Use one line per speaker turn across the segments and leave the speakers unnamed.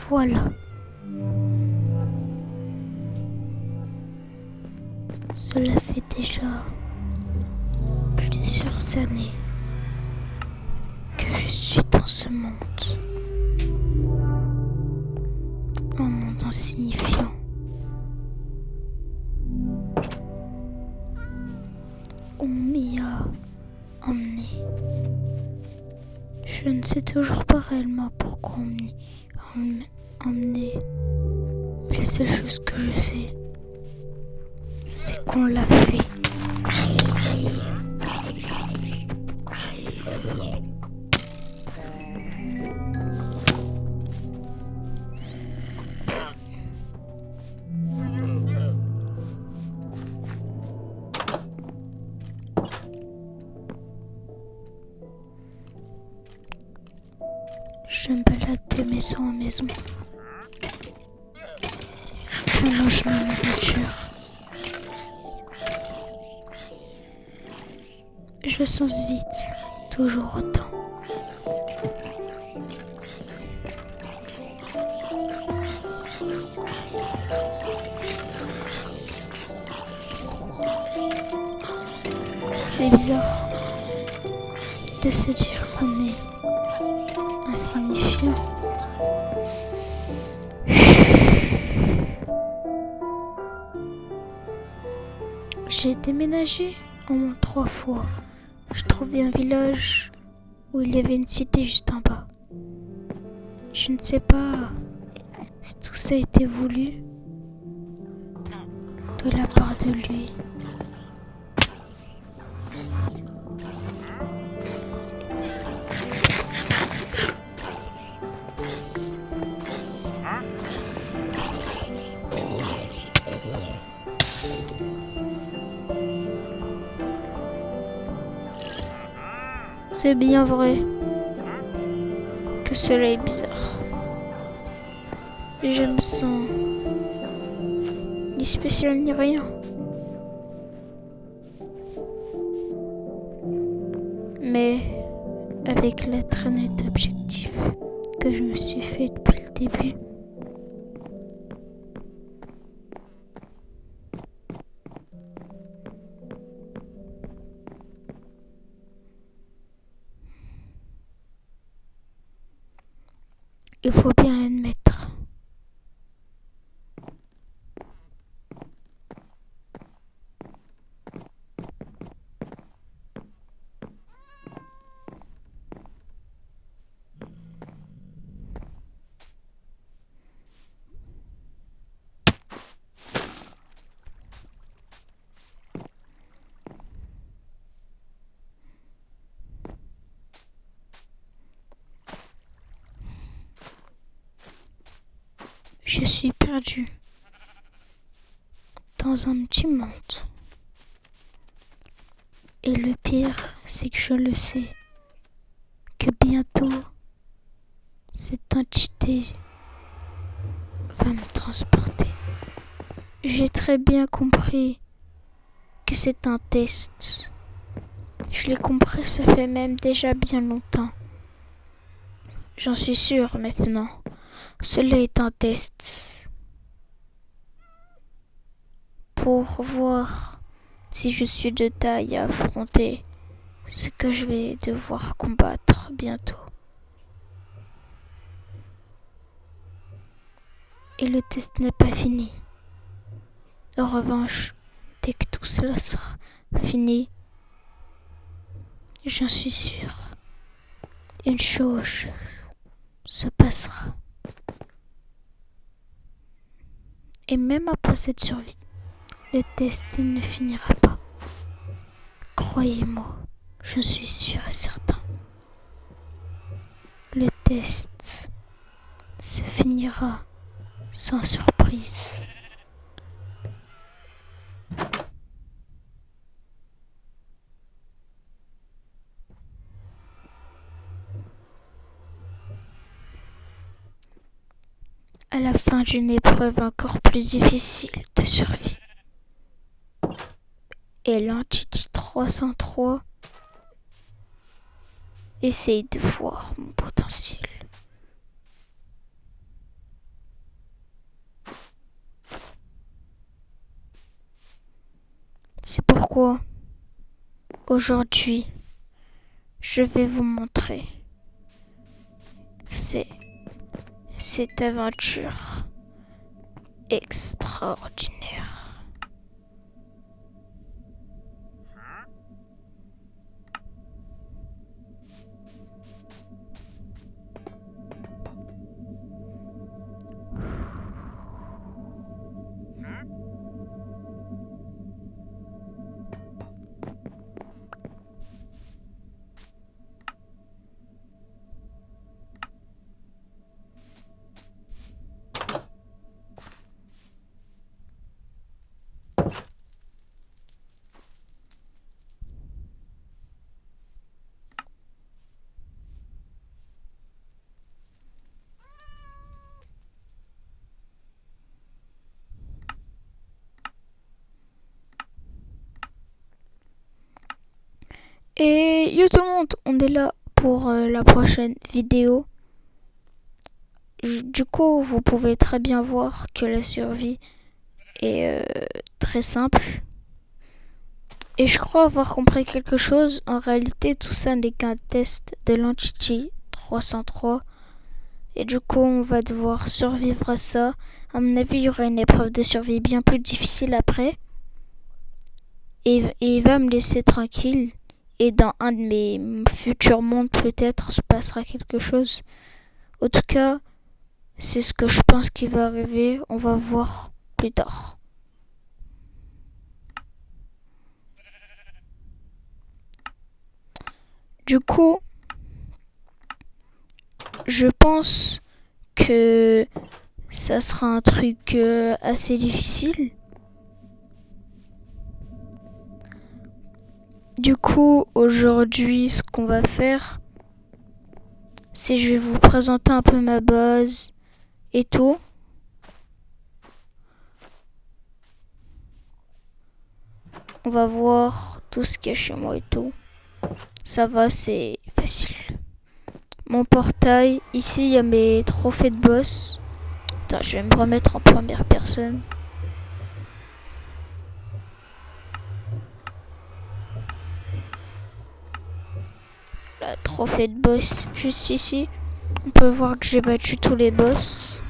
Voilà. Cela fait déjà plusieurs années que je suis dans ce monde. Un monde insignifiant. On m'y a emmené. Je ne sais toujours pas réellement pourquoi on m'y a emmené. Mais la seule chose que je sais, c'est qu'on l'a fait. Je me balade de maison en maison. Je mange ma nourriture. Je sens vite, toujours autant. C'est bizarre de se dire qu'on est insignifiant. J'ai déménagé au moins 3 fois. Je trouvais un village où il y avait une cité juste en bas. Je ne sais pas si tout ça a été voulu de la part de lui. C'est bien vrai que cela est bizarre. Je me sens ni spécial ni rien. Mais avec la traînée d'objectifs que je me suis fait depuis le début, il faut bien l'admettre. Je suis perdu dans un petit monde. Et le pire, c'est que je le sais, que bientôt, cette entité va me transporter. J'ai très bien compris que c'est un test. Je l'ai compris, ça fait même déjà bien longtemps. J'en suis sûre maintenant. Cela est un test pour voir si je suis de taille à affronter ce que je vais devoir combattre bientôt. Et le test n'est pas fini. En revanche, dès que tout cela sera fini, j'en suis sûre, une chose se passera. Et même après cette survie, le test ne finira pas. Croyez-moi, je suis sûr et certain. Le test se finira sans surprise. À la fin d'une épreuve encore plus difficile de survie. Et l'entité 303 essaye de voir mon potentiel. quoi? Aujourd'hui, je vais vous montrer cette aventure extraordinaire. Et yo tout le monde, on est là pour la prochaine vidéo. Du coup, vous pouvez très bien voir que la survie est très simple. Et je crois avoir compris quelque chose. En réalité, tout ça n'est qu'un test de l'Entity 303. Et du coup, on va devoir survivre à ça. À mon avis, il y aura une épreuve de survie bien plus difficile après. Et il va me laisser tranquille. Et dans un de mes futurs mondes, peut-être, se passera quelque chose. En tout cas, c'est ce que je pense qui va arriver. On va voir plus tard. Du coup, je pense que ça sera un truc assez difficile. Du coup, aujourd'hui, ce qu'on va faire, c'est je vais vous présenter un peu ma base et tout. On va voir tout ce qu'il y a chez moi et tout. Ça va, c'est facile. Mon portail, ici, il y a mes trophées de boss. Attends, je vais me remettre en première personne. La trophée de boss juste ici. On peut voir que j'ai battu tous les boss.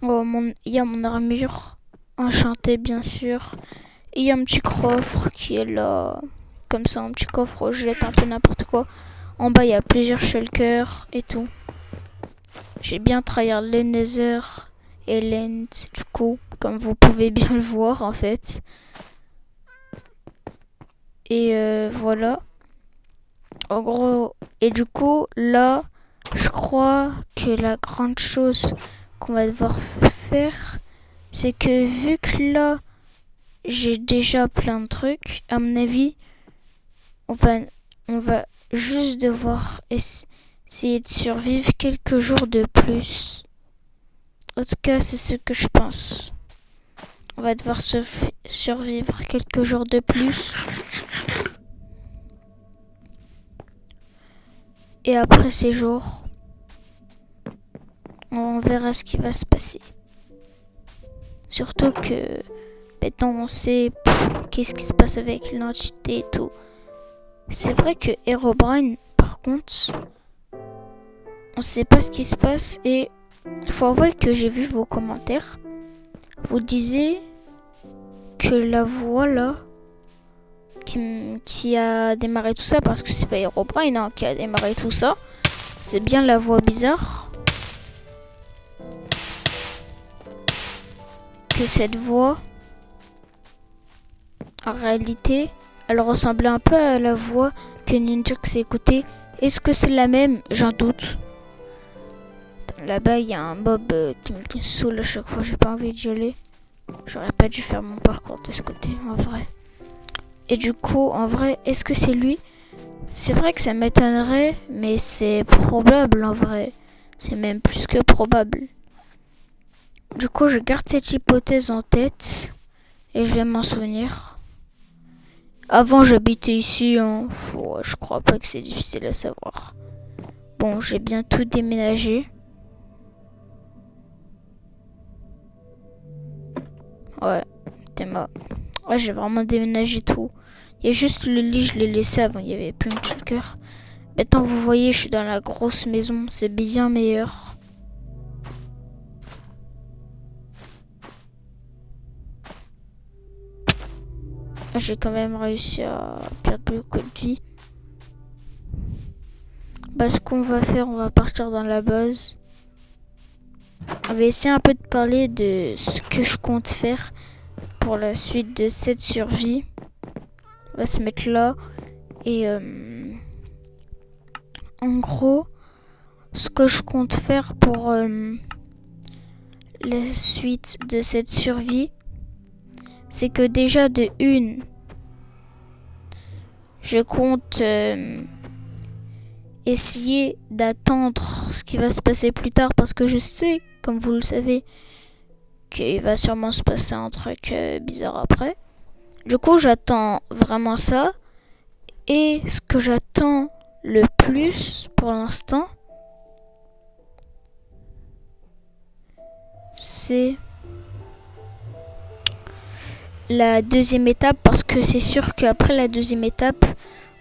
Oh, il y a mon armure enchantée bien sûr. Et il y a un petit coffre qui est là. Comme ça, un petit coffre où je jette un peu n'importe quoi. En bas, il y a plusieurs shulkers et tout. J'ai bien tryhard le Nether et l'End du coup, comme vous pouvez bien le voir en fait. Et voilà. En gros, et du coup, là, je crois que la grande chose qu'on va devoir faire, c'est que vu que là, j'ai déjà plein de trucs, à mon avis, on va juste devoir essayer de survivre quelques jours de plus. En tout cas, c'est ce que je pense. On va devoir survivre quelques jours de plus. Et après ces jours, on verra ce qui va se passer. Surtout que maintenant on sait qu'est-ce qui se passe avec l'entité et tout. C'est vrai que Herobrine, par contre, on sait pas ce qui se passe. Et il faut avouer que j'ai vu vos commentaires. Vous disiez que la voix là qui a démarré tout ça, parce que c'est pas Herobrine qui a démarré tout ça, c'est bien la voix bizarre. Que cette voix, en réalité, elle ressemblait un peu à la voix que Ninjax a écoutée. Est-ce que c'est la même? J'en doute. Là-bas, il y a un mob qui me saoule à chaque fois. J'ai pas envie d'y aller. J'aurais pas dû faire mon parcours de ce côté, en vrai. Et du coup, en vrai, est-ce que c'est lui? C'est vrai que ça m'étonnerait, mais c'est probable en vrai. C'est même plus que probable. Du coup, je garde cette hypothèse en tête et je vais m'en souvenir. Avant, j'habitais ici, hein. Je crois pas que c'est difficile à savoir. Bon, j'ai bien tout déménagé. Ouais, Théma. Ouais, j'ai vraiment déménagé tout. Il y a juste le lit, je l'ai laissé avant, il y avait plein de shulkers. Maintenant, vous voyez, je suis dans la grosse maison, c'est bien meilleur. J'ai quand même réussi à perdre beaucoup de vie. Bah, ce qu'on va faire, on va partir dans la base. On va essayer un peu de parler de ce que je compte faire pour la suite de cette survie. On va se mettre là. Et en gros, ce que je compte faire pour la suite de cette survie, c'est que déjà de une, je compte essayer d'attendre ce qui va se passer plus tard parce que je sais, comme vous le savez, qu'il va sûrement se passer un truc bizarre après. Du coup, j'attends vraiment ça. Et ce que j'attends le plus pour l'instant, c'est la deuxième étape, parce que c'est sûr qu'après la deuxième étape,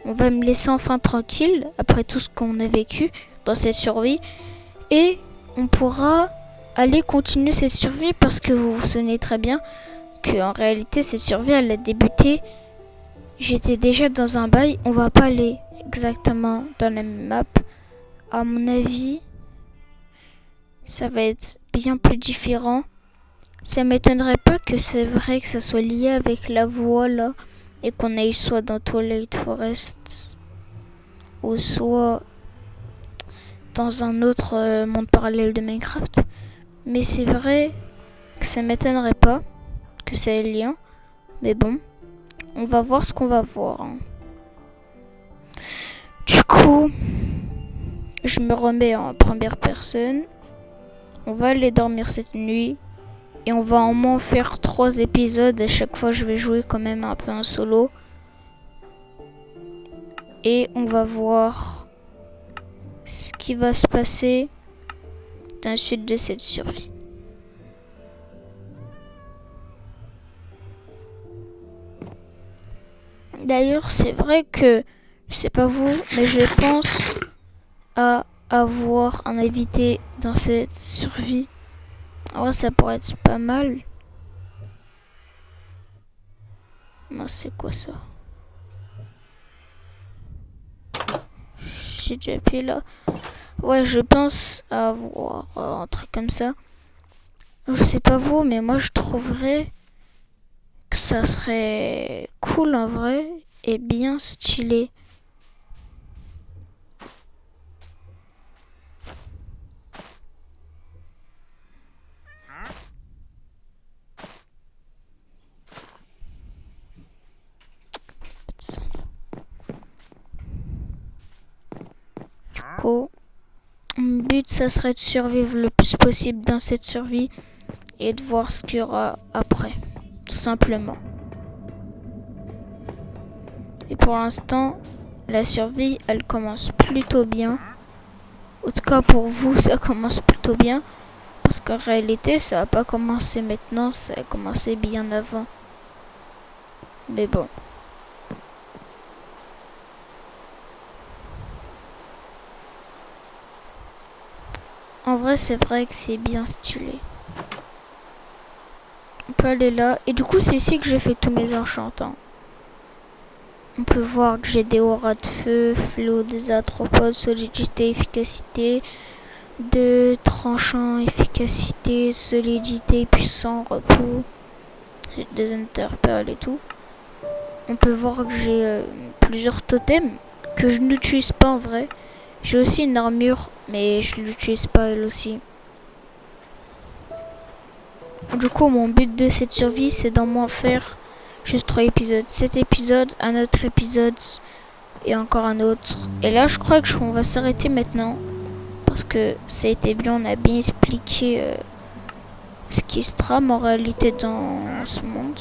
on va me laisser enfin tranquille après tout ce qu'on a vécu dans cette survie et on pourra aller continuer cette survie parce que vous vous souvenez très bien qu'en réalité cette survie elle a débuté, j'étais déjà dans un bail, on va pas aller exactement dans la même map, à mon avis ça va être bien plus différent. Ça m'étonnerait pas que c'est vrai que ça soit lié avec la voix là et qu'on aille soit dans Twilight Forest ou soit dans un autre monde parallèle de Minecraft. Mais c'est vrai que ça m'étonnerait pas que ça ait lien. Mais bon, on va voir ce qu'on va voir. Hein. Du coup, je me remets en première personne. On va aller dormir cette nuit. Et on va en moins faire 3 épisodes. À chaque fois, je vais jouer quand même un peu en solo. Et on va voir ce qui va se passer dans la suite de cette survie. D'ailleurs, c'est vrai que, je sais pas vous, mais je pense à avoir un invité dans cette survie. En vrai, ça pourrait être pas mal. Non, c'est quoi ça? J'ai déjà appuyé là. Ouais, je pense avoir un truc comme ça. Je sais pas vous, mais moi je trouverais que ça serait cool en vrai et bien stylé. Du coup, mon but ça serait de survivre le plus possible dans cette survie et de voir ce qu'il y aura après, tout simplement. Et pour l'instant, la survie, elle commence plutôt bien. En tout cas pour vous, ça commence plutôt bien. Parce qu'en réalité, ça n'a pas commencé maintenant, ça a commencé bien avant. Mais bon. En vrai, c'est vrai que c'est bien stylé. On peut aller là. Et du coup, c'est ici que j'ai fait tous mes enchantants. On peut voir que j'ai des auras de feu, flot, des arthropodes, solidité, efficacité, de tranchant, efficacité, solidité, puissant, repos, des interpearls et tout. On peut voir que j'ai plusieurs totems que je n'utilise pas en vrai. J'ai aussi une armure, mais je l'utilise pas elle aussi. Du coup, mon but de cette survie, c'est d'en moins faire juste 3 épisodes. 7 épisodes, un autre épisode et encore un autre. Et là, je crois qu'on va s'arrêter maintenant. Parce que ça a été bien, on a bien expliqué ce qui se trame en réalité dans ce monde.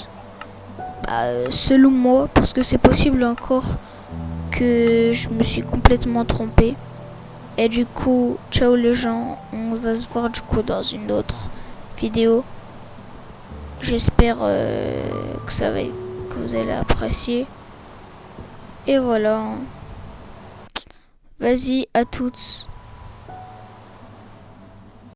Selon moi, parce que c'est possible encore que je me suis complètement trompée. Et du coup, ciao les gens, on va se voir du coup dans une autre vidéo. J'espère que que vous allez apprécier. Et voilà. Vas-y, à toutes.